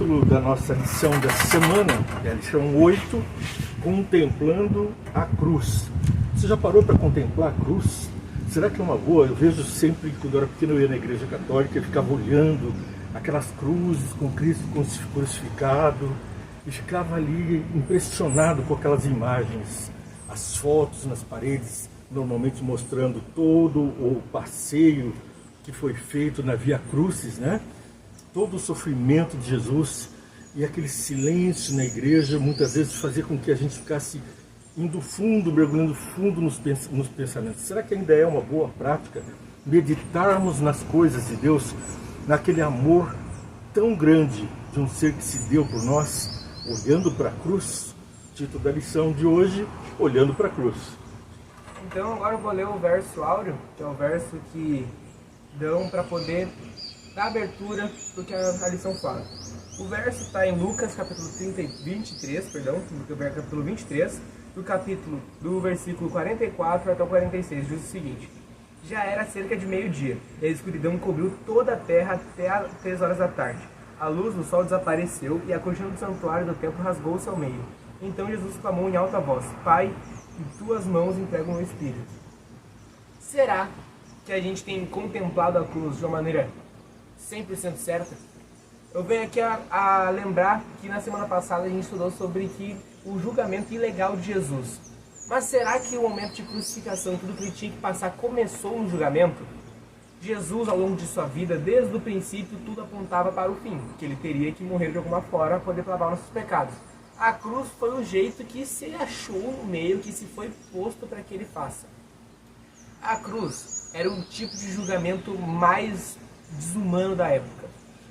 título da nossa lição dessa semana é a lição 8, Contemplando a Cruz. Você já parou para contemplar a cruz? Será que é uma boa? Eu vejo sempre, quando eu era pequeno, eu ia na igreja católica e ficava olhando aquelas cruzes com Cristo crucificado e ficava ali impressionado com aquelas imagens, as fotos nas paredes, normalmente mostrando todo o passeio que foi feito na Via Crucis, né? Todo o sofrimento de Jesus, e aquele silêncio na igreja muitas vezes fazia com que a gente ficasse indo fundo, mergulhando fundo nos pensamentos. Será que ainda é uma boa prática meditarmos nas coisas de Deus, naquele amor tão grande de um ser que se deu por nós, olhando para a cruz? Título da lição de hoje, Olhando para a Cruz. Então agora eu vou ler o verso áureo, que é o verso que dão para poder dar abertura do que a lição fala. O verso está em Lucas capítulo 23, capítulo 23, do versículo 44 até o 46, diz o seguinte: Já era cerca de meio-dia, e a escuridão cobriu toda a terra até às 3 horas da tarde. A luz do sol desapareceu e a cortina do santuário do templo rasgou-se ao meio. Então Jesus clamou em alta voz: Pai, em tuas mãos entrego o meu espírito. Será que a gente tem contemplado a cruz de uma maneira 100% certa? Eu venho aqui a lembrar que na semana passada a gente estudou sobre o julgamento ilegal de Jesus. Mas será que o momento de crucificação, tudo que ele tinha que passar, começou no julgamento? Jesus, ao longo de sua vida, desde o princípio, tudo apontava para o fim, que ele teria que morrer de alguma forma para poder lavar nossos pecados. A cruz foi o jeito que se achou no meio, que se foi posto para que ele faça. A cruz era um tipo de julgamento mais desumano da época.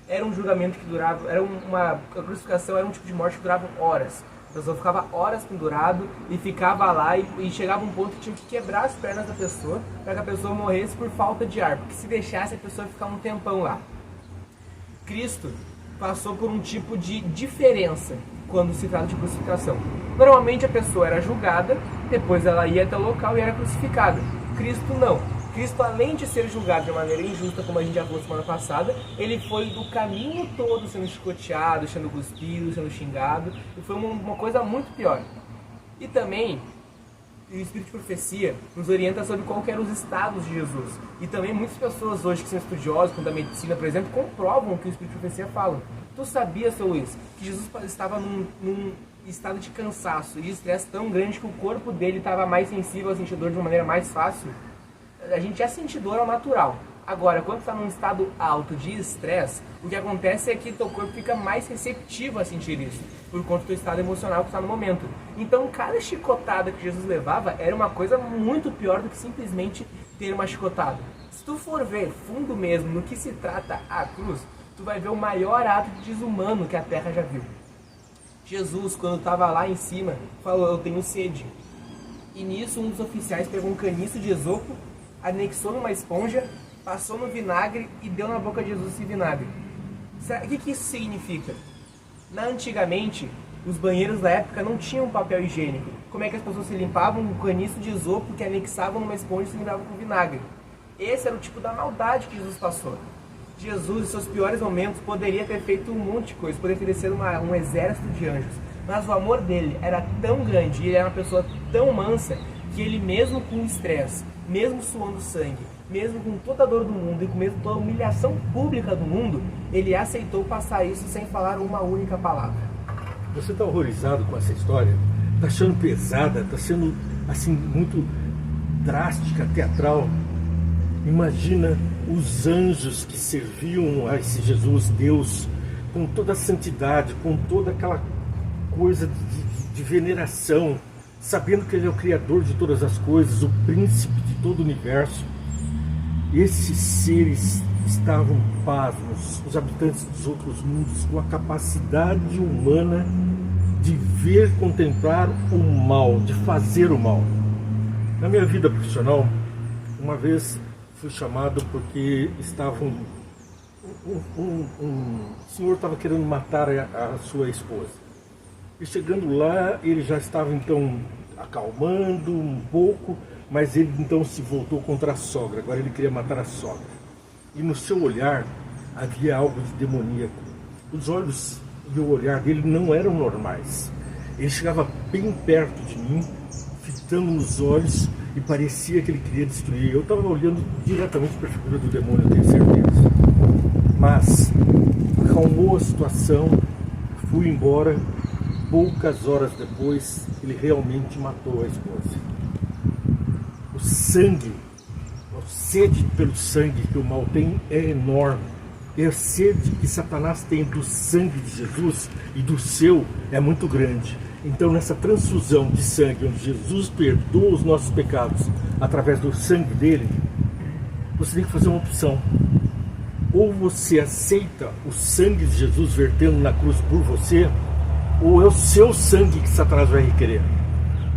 Era um julgamento que durava, a crucificação era um tipo de morte que durava horas. A pessoa ficava horas pendurado e ficava lá e chegava um ponto que tinha que quebrar as pernas da pessoa para que a pessoa morresse por falta de ar, porque se deixasse a pessoa ia ficar um tempão lá. Cristo passou por um tipo de diferença quando se trata de crucificação. Normalmente a pessoa era julgada, depois ela ia até o local e era crucificada. Cristo não. Cristo, além de ser julgado de maneira injusta, como a gente já falou semana passada, ele foi do caminho todo sendo chicoteado, sendo cuspido, sendo xingado, e foi uma coisa muito pior. E também, o Espírito de Profecia nos orienta sobre qual que eram os estados de Jesus. E também muitas pessoas hoje que são estudiosos, como da medicina, por exemplo, comprovam o que o Espírito de Profecia fala. Tu sabia, seu Luiz, que Jesus estava num estado de cansaço e de estresse tão grande que o corpo dele estava mais sensível ao sentir dor de uma maneira mais fácil? A gente já sente dor ao natural. Agora, quando está num estado alto de estresse, o que acontece é que teu corpo fica mais receptivo a sentir isso, por conta do estado emocional que está no momento. Então, cada chicotada que Jesus levava era uma coisa muito pior do que simplesmente ter uma chicotada. Se tu for ver fundo mesmo no que se trata a cruz, tu vai ver o maior ato desumano que a terra já viu. Jesus, quando estava lá em cima, falou: eu tenho sede. E nisso, um dos oficiais pegou um caniço de esopo, anexou numa esponja, passou no vinagre e deu na boca de Jesus esse vinagre. O que isso significa? Antigamente, os banheiros da época não tinham papel higiênico. Como é que as pessoas se limpavam? Um caniço de esopo que anexavam numa esponja e se limpavam com vinagre. Esse era o tipo da maldade que Jesus passou. Jesus, em seus piores momentos, poderia ter feito um monte de coisa, poderia ter sido um exército de anjos. Mas o amor dele era tão grande, e ele era uma pessoa tão mansa, que ele, mesmo com estresse, mesmo suando sangue, mesmo com toda a dor do mundo e com mesmo toda a humilhação pública do mundo, ele aceitou passar isso sem falar uma única palavra. Você está horrorizado com essa história? Está achando pesada? Está sendo assim muito drástica, teatral? Imagina os anjos que serviam a esse Jesus, Deus, com toda a santidade, com toda aquela coisa de veneração, sabendo que Ele é o Criador de todas as coisas, o príncipe de todo o universo. Esses seres estavam pasmos, os habitantes dos outros mundos, com a capacidade humana de ver, contemplar o mal, de fazer o mal. Na minha vida profissional, uma vez fui chamado porque um senhor estava querendo matar a sua esposa. E chegando lá, ele já estava então acalmando um pouco, mas ele então se voltou contra a sogra. Agora ele queria matar a sogra. E no seu olhar havia algo de demoníaco. Os olhos e o olhar dele não eram normais. Ele chegava bem perto de mim, fitando nos olhos, e parecia que ele queria destruir. Eu estava olhando diretamente para a figura do demônio, eu tenho certeza. Mas acalmou a situação, fui embora. Poucas horas depois, ele realmente matou a esposa. O sangue, a sede pelo sangue que o mal tem é enorme. E a sede que Satanás tem do sangue de Jesus e do seu é muito grande. Então, nessa transfusão de sangue, onde Jesus perdoa os nossos pecados através do sangue dele, você tem que fazer uma opção. Ou você aceita o sangue de Jesus vertendo na cruz por você, ou é o seu sangue que Satanás vai requerer.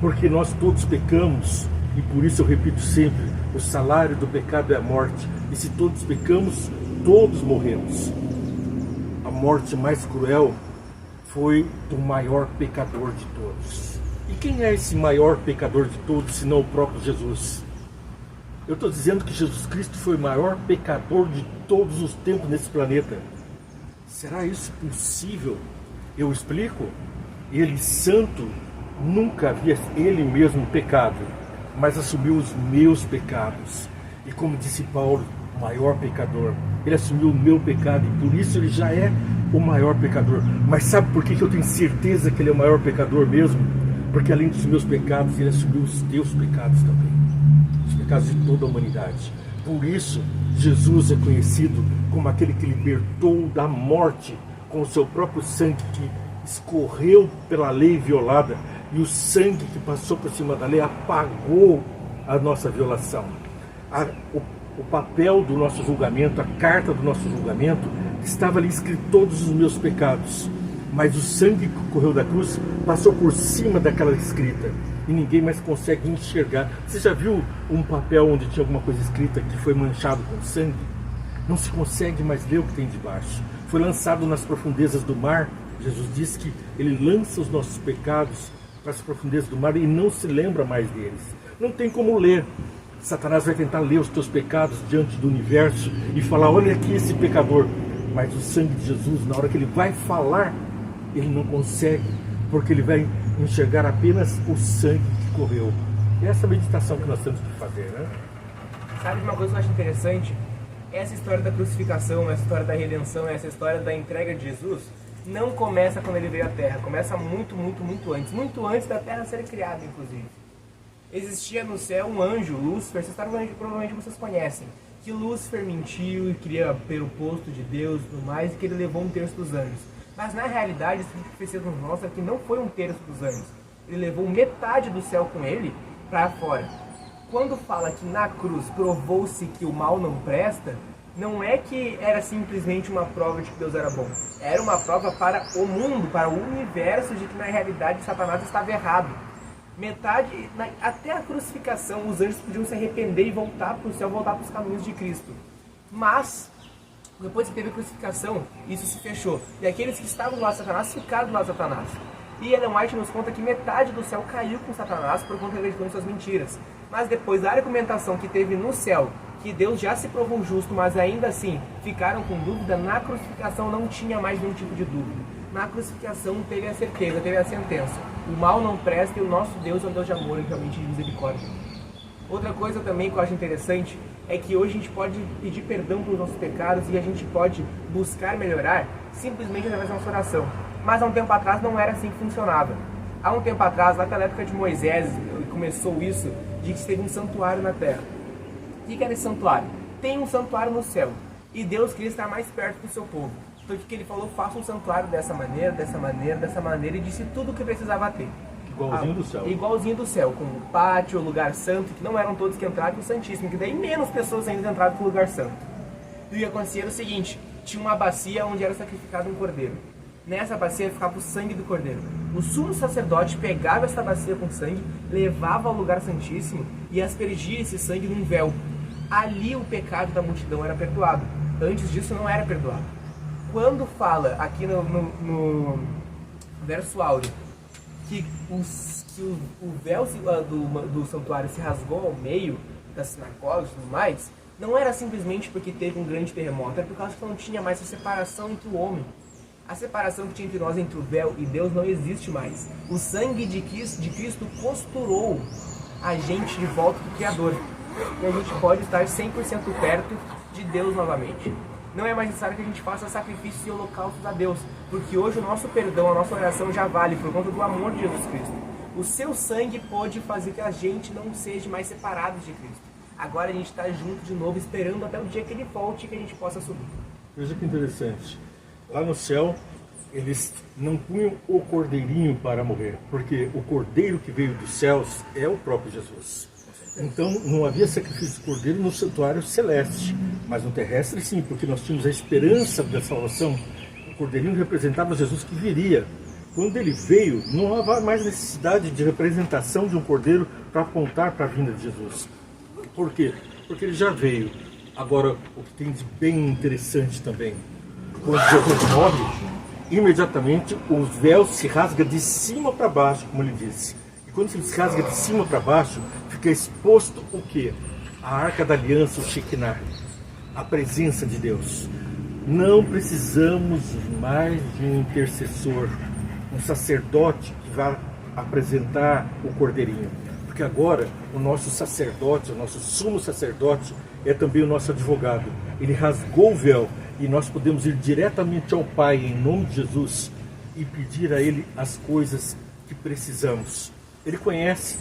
Porque nós todos pecamos, e por isso eu repito sempre, o salário do pecado é a morte. E se todos pecamos, todos morremos. A morte mais cruel foi do maior pecador de todos. E quem é esse maior pecador de todos, senão o próprio Jesus? Eu estou dizendo que Jesus Cristo foi o maior pecador de todos os tempos nesse planeta. Será isso possível? Eu explico. Ele, santo, nunca havia ele mesmo pecado, mas assumiu os meus pecados. E como disse Paulo, o maior pecador, ele assumiu o meu pecado e por isso ele já é o maior pecador. Mas sabe por que eu tenho certeza que ele é o maior pecador mesmo? Porque além dos meus pecados, ele assumiu os teus pecados também, os pecados de toda a humanidade. Por isso, Jesus é conhecido como aquele que libertou da morte com o seu próprio sangue que escorreu pela lei violada, e o sangue que passou por cima da lei apagou a nossa violação. O papel do nosso julgamento, a carta do nosso julgamento, estava ali escrito todos os meus pecados, mas o sangue que correu da cruz passou por cima daquela escrita e ninguém mais consegue enxergar. Você já viu um papel onde tinha alguma coisa escrita que foi manchado com sangue? Não se consegue mais ler o que tem debaixo. Foi lançado nas profundezas do mar. Jesus disse que ele lança os nossos pecados para as profundezas do mar e não se lembra mais deles. Não tem como ler. Satanás vai tentar ler os teus pecados diante do universo e falar, olha aqui esse pecador. Mas o sangue de Jesus, na hora que ele vai falar, ele não consegue, porque ele vai enxergar apenas o sangue que correu. E essa meditação que nós temos que fazer, né? Sabe uma coisa que eu acho interessante? Essa história da crucificação, essa história da redenção, essa história da entrega de Jesus, não começa quando ele veio à Terra. Começa muito, muito, muito antes. Muito antes da Terra ser criada, inclusive. Existia no céu um anjo, Lúcifer, essa história provavelmente vocês conhecem, que Lúcifer mentiu e queria ter o posto de Deus e tudo mais, e que ele levou 1/3 dos anjos. Mas na realidade, isso que a profecia nos mostra que não foi 1/3 dos anjos. Ele levou metade do céu com ele para fora. Quando fala que na cruz provou-se que o mal não presta, não é que era simplesmente uma prova de que Deus era bom. Era uma prova para o mundo, para o universo, de que na realidade Satanás estava errado. Até a crucificação, os anjos podiam se arrepender e voltar para o céu, voltar para os caminhos de Cristo. Mas, depois que teve a crucificação, isso se fechou. E aqueles que estavam do lado de Satanás ficaram do lado de Satanás. E Ellen White nos conta que metade do céu caiu com Satanás por conta de suas mentiras. Mas depois da argumentação que teve no céu, que Deus já se provou justo, mas ainda assim ficaram com dúvida, na crucificação não tinha mais nenhum tipo de dúvida. Na crucificação teve a certeza, teve a sentença. O mal não presta e o nosso Deus é um Deus de amor e realmente de misericórdia. Outra coisa também que eu acho interessante é que hoje a gente pode pedir perdão pelos nossos pecados e a gente pode buscar melhorar simplesmente através da nossa oração. Mas há um tempo atrás não era assim que funcionava. Há um tempo atrás, lá pela época de Moisés, começou isso, de que teve um santuário na terra. O que era esse santuário? Tem um santuário no céu. E Deus queria estar mais perto do seu povo. Então o que ele falou? Faça um santuário dessa maneira, dessa maneira, dessa maneira, e disse tudo o que precisava ter. Igualzinho do céu. Igualzinho do céu, com o pátio, o lugar santo, que não eram todos que entraram, e o Santíssimo, que daí menos pessoas ainda entraram no lugar santo. E o que acontecia era o seguinte, tinha uma bacia onde era sacrificado um cordeiro. Nessa bacia ficava o sangue do cordeiro. O sumo sacerdote pegava essa bacia com sangue, levava ao lugar santíssimo e aspergia esse sangue num véu. Ali o pecado da multidão era perdoado. Antes disso não era perdoado. Quando fala aqui no verso áureo que o véu do santuário se rasgou ao meio das sinagogas e tudo mais, não era simplesmente porque teve um grande terremoto, era por causa que não tinha mais a separação entre o homem. A separação que tinha entre nós, entre o véu e Deus, não existe mais. O sangue de Cristo costurou a gente de volta para o Criador. E a gente pode estar 100% perto de Deus novamente. Não é mais necessário que a gente faça sacrifícios e holocaustos a Deus, porque hoje o nosso perdão, a nossa oração já vale por conta do amor de Jesus Cristo. O seu sangue pode fazer que a gente não seja mais separado de Cristo. Agora a gente está junto de novo, esperando até o dia que Ele volte e que a gente possa subir. Veja que interessante. Lá no céu, eles não punham o cordeirinho para morrer, porque o cordeiro que veio dos céus é o próprio Jesus. Então não havia sacrifício de cordeiro no santuário celeste, mas no terrestre sim, porque nós tínhamos a esperança da salvação. O cordeirinho representava Jesus que viria. Quando ele veio, não havia mais necessidade de representação de um cordeiro para apontar para a vinda de Jesus. Por quê? Porque ele já veio. Agora, o que tem de bem interessante também, quando Jesus morre, imediatamente o véu se rasga de cima para baixo, como ele disse. E quando se rasga de cima para baixo, fica exposto o quê? A Arca da Aliança, o Shekinah, a presença de Deus. Não precisamos mais de um intercessor, um sacerdote que vá apresentar o cordeirinho. Porque agora o nosso sacerdote, o nosso sumo sacerdote, é também o nosso advogado. Ele rasgou o véu e nós podemos ir diretamente ao Pai em nome de Jesus e pedir a Ele as coisas que precisamos. Ele conhece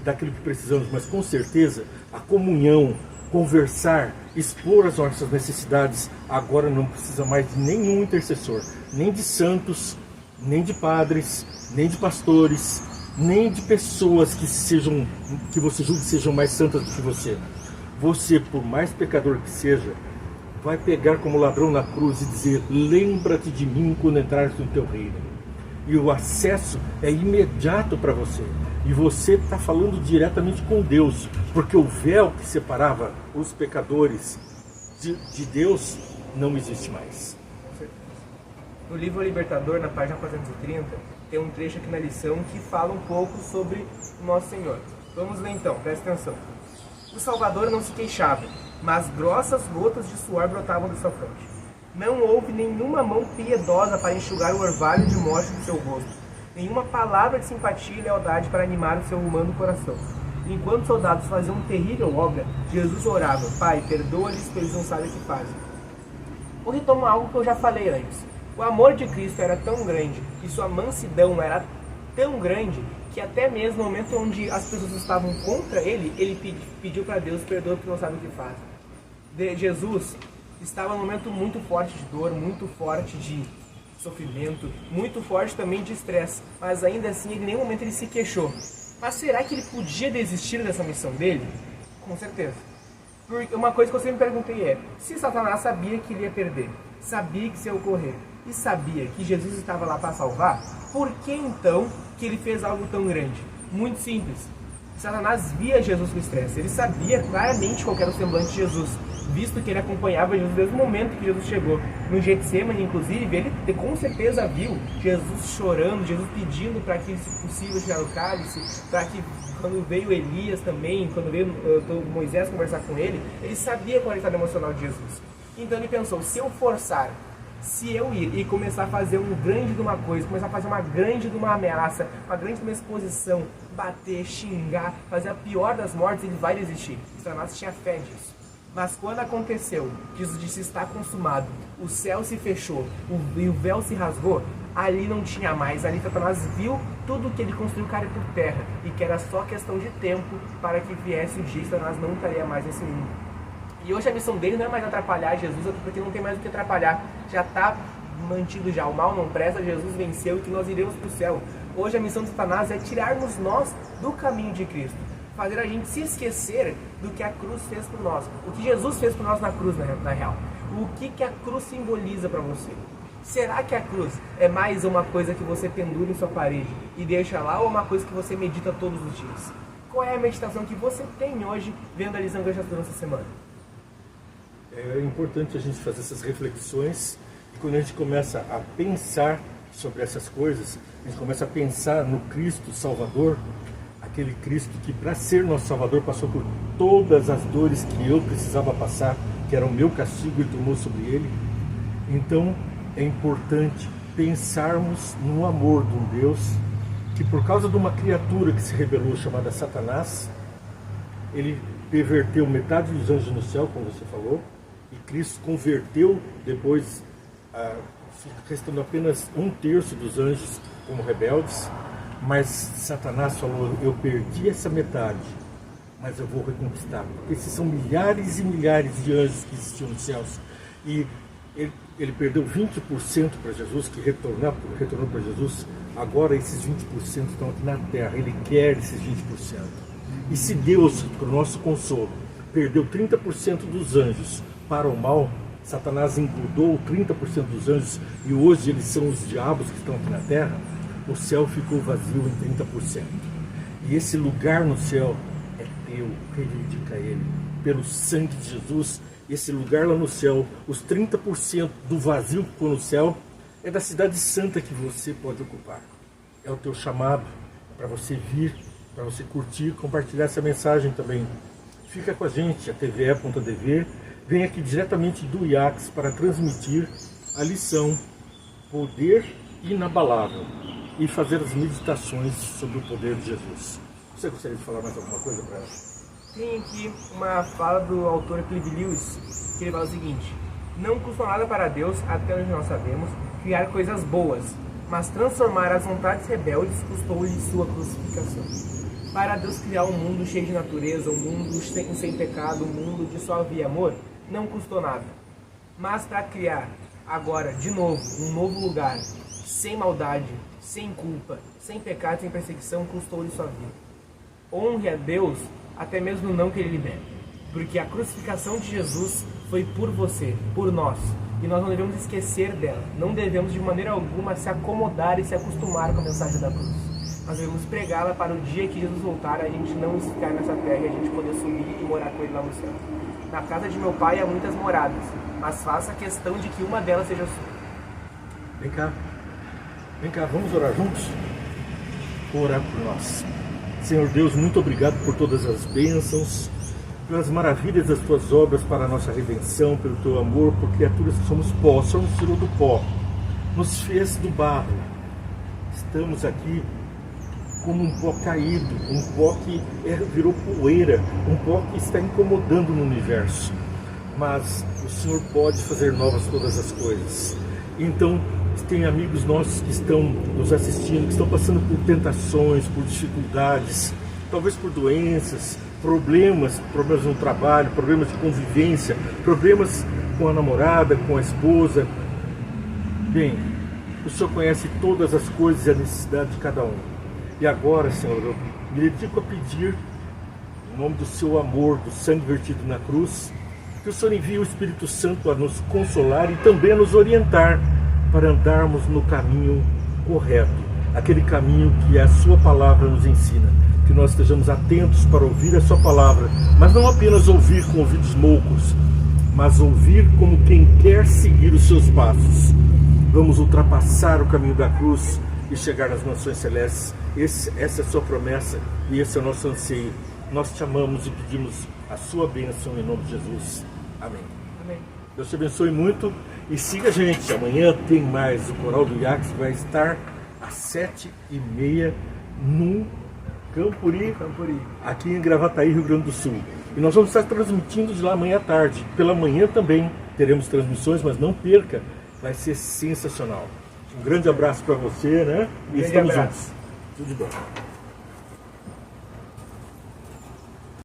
daquilo que precisamos, mas com certeza a comunhão, conversar, expor as nossas necessidades, agora não precisa mais de nenhum intercessor, nem de santos, nem de padres, nem de pastores, nem de pessoas que você julgue sejam mais santas do que você. Você, por mais pecador que seja, vai pegar como ladrão na cruz e dizer: lembra-te de mim quando entrares no teu reino. E o acesso é imediato para você. E você está falando diretamente com Deus, porque o véu que separava os pecadores de Deus não existe mais. No livro O Libertador, na página 430, tem um trecho aqui na lição que fala um pouco sobre o nosso Senhor. Vamos ler então, presta atenção. O Salvador não se queixava, mas grossas gotas de suor brotavam de sua fronte. Não houve nenhuma mão piedosa para enxugar o orvalho de morte do seu rosto, nenhuma palavra de simpatia e lealdade para animar o seu humano coração. Enquanto os soldados faziam terrível obra, Jesus orava: Pai, perdoa-lhes, pois eles não sabem o que fazem. Vou retomar algo que eu já falei antes. O amor de Cristo era tão grande e sua mansidão era tão grande que até mesmo no momento onde as pessoas estavam contra ele, ele pediu para Deus: perdoa porque não sabe o que fazem. Jesus estava num momento muito forte de dor, muito forte de sofrimento, muito forte também de estresse, mas ainda assim em nenhum momento ele se queixou. Mas será que ele podia desistir dessa missão dele? Com certeza. Porque uma coisa que eu sempre me perguntei é: se Satanás sabia que ele ia perder, sabia que isso ia ocorrer, e sabia que Jesus estava lá para salvar, por que então que ele fez algo tão grande? Muito simples. Satanás via Jesus com estresse, ele sabia claramente qual era o semblante de Jesus, visto que ele acompanhava Jesus desde o momento que Jesus chegou. No Getsemane, inclusive, ele com certeza viu Jesus chorando, Jesus pedindo para que, se possível, tirar o cálice, para que, quando veio Elias também, quando veio Moisés conversar com ele sabia qual era o estado emocional de Jesus. Então ele pensou: se eu forçar, se eu ir e começar a fazer um grande de uma coisa, começar a fazer uma grande de uma ameaça, uma grande de uma exposição, bater, xingar, fazer a pior das mortes, ele vai desistir. Satanás tinha fé disso. Mas quando aconteceu, Jesus disse: está consumado, o céu se fechou e o véu se rasgou, ali não tinha mais. Ali Satanás viu tudo que ele construiu cair por terra e que era só questão de tempo para que viesse o dia que Satanás não estaria mais nesse mundo. E hoje a missão dele não é mais atrapalhar Jesus, porque não tem mais o que atrapalhar. Já está mantido já, o mal não presta, Jesus venceu e que nós iremos para o céu. Hoje a missão de Satanás é tirarmos nós do caminho de Cristo, fazer a gente se esquecer do que a cruz fez por nós, o que Jesus fez por nós na cruz, na real. O que a cruz simboliza para você? Será que a cruz é mais uma coisa que você pendura em sua parede e deixa lá, ou uma coisa que você medita todos os dias? Qual é a meditação que você tem hoje vendo a lição que eu já estou nessa semana? É importante a gente fazer essas reflexões, e quando a gente começa a pensar sobre essas coisas, a gente começa a pensar no Cristo Salvador, aquele Cristo que, para ser nosso Salvador, passou por todas as dores que eu precisava passar, que era o meu castigo, ele tomou sobre ele. Então é importante pensarmos no amor de um Deus que, por causa de uma criatura que se rebelou chamada Satanás, ele perverteu metade dos anjos no céu, como você falou, e Cristo converteu depois, restando apenas 1/3 dos anjos como rebeldes. Mas Satanás falou: eu perdi essa metade, mas eu vou reconquistar, porque esses são milhares e milhares de anjos que existiam nos céus, e ele perdeu 20% para Jesus, que retornou para Jesus. Agora esses 20% estão aqui na terra, ele quer esses 20%. E se Deus, para o nosso consolo, perdeu 30% dos anjos para o mal, Satanás engludou 30% dos anjos, e hoje eles são os diabos que estão aqui na terra, o céu ficou vazio em 30%. E esse lugar no céu é teu, reivindica ele. Pelo sangue de Jesus, esse lugar lá no céu, os 30% do vazio que ficou no céu, é da cidade santa que você pode ocupar. É o teu chamado para você vir, para você curtir, compartilhar essa mensagem também. Fica com a gente, a TVE.dv, vem aqui diretamente do IACS para transmitir a lição Poder Inabalável e fazer as meditações sobre o poder de Jesus. Você gostaria de falar mais alguma coisa para ela? Tem aqui uma fala do autor Clive Lewis, que ele fala o seguinte: não custa nada para Deus, até onde nós sabemos, criar coisas boas, mas transformar as vontades rebeldes custou-lhe sua crucificação. Para Deus criar um mundo cheio de natureza, um mundo sem pecado, um mundo de só havia amor, não custou nada. Mas para criar agora, de novo, um novo lugar, sem maldade, sem culpa, sem pecado, sem perseguição, custou-lhe sua vida. Honre a Deus, até mesmo não que Ele libere, porque a crucificação de Jesus foi por você, por nós, e nós não devemos esquecer dela. Não devemos de maneira alguma se acomodar e se acostumar com a mensagem da cruz. Nós devemos pregá-la para o dia que Jesus voltar, a gente não ficar nessa terra e a gente poder subir e morar com Ele lá no céu. Na casa de meu Pai há muitas moradas, mas faça questão de que uma delas seja sua. Vem cá, vamos orar juntos? Vou orar por nós. Senhor Deus, muito obrigado por todas as bênçãos, pelas maravilhas das tuas obras para a nossa redenção, pelo teu amor, por criaturas que somos pó. O Senhor nos tirou do pó, nos fez do barro. Estamos aqui como um pó caído, um pó que virou poeira, um pó que está incomodando no universo. Mas o Senhor pode fazer novas todas as coisas. Então, tem amigos nossos que estão nos assistindo, que estão passando por tentações, por dificuldades, talvez por doenças, problemas no trabalho, problemas de convivência, problemas com a namorada, com a esposa. Bem, o Senhor conhece todas as coisas e a necessidade de cada um. E agora, Senhor, eu me dedico a pedir, em nome do seu amor, do sangue vertido na cruz, que o Senhor envie o Espírito Santo a nos consolar e também a nos orientar para andarmos no caminho correto, aquele caminho que a sua palavra nos ensina. Que nós estejamos atentos para ouvir a sua palavra, mas não apenas ouvir com ouvidos moucos, mas ouvir como quem quer seguir os seus passos. Vamos ultrapassar o caminho da cruz e chegar nas mansões celestes. Essa é a sua promessa e esse é o nosso anseio. Nós te amamos e pedimos a sua bênção em nome de Jesus. Amém. Amém. Deus te abençoe muito e siga a gente. Amanhã tem mais o Coral do IACS, que vai estar às 7h30 no Campuri, aqui em Gravataí, Rio Grande do Sul. E nós vamos estar transmitindo de lá amanhã à tarde. Pela manhã também teremos transmissões, mas não perca, vai ser sensacional. Um grande abraço para você, né? E estamos juntos. Tudo de bom.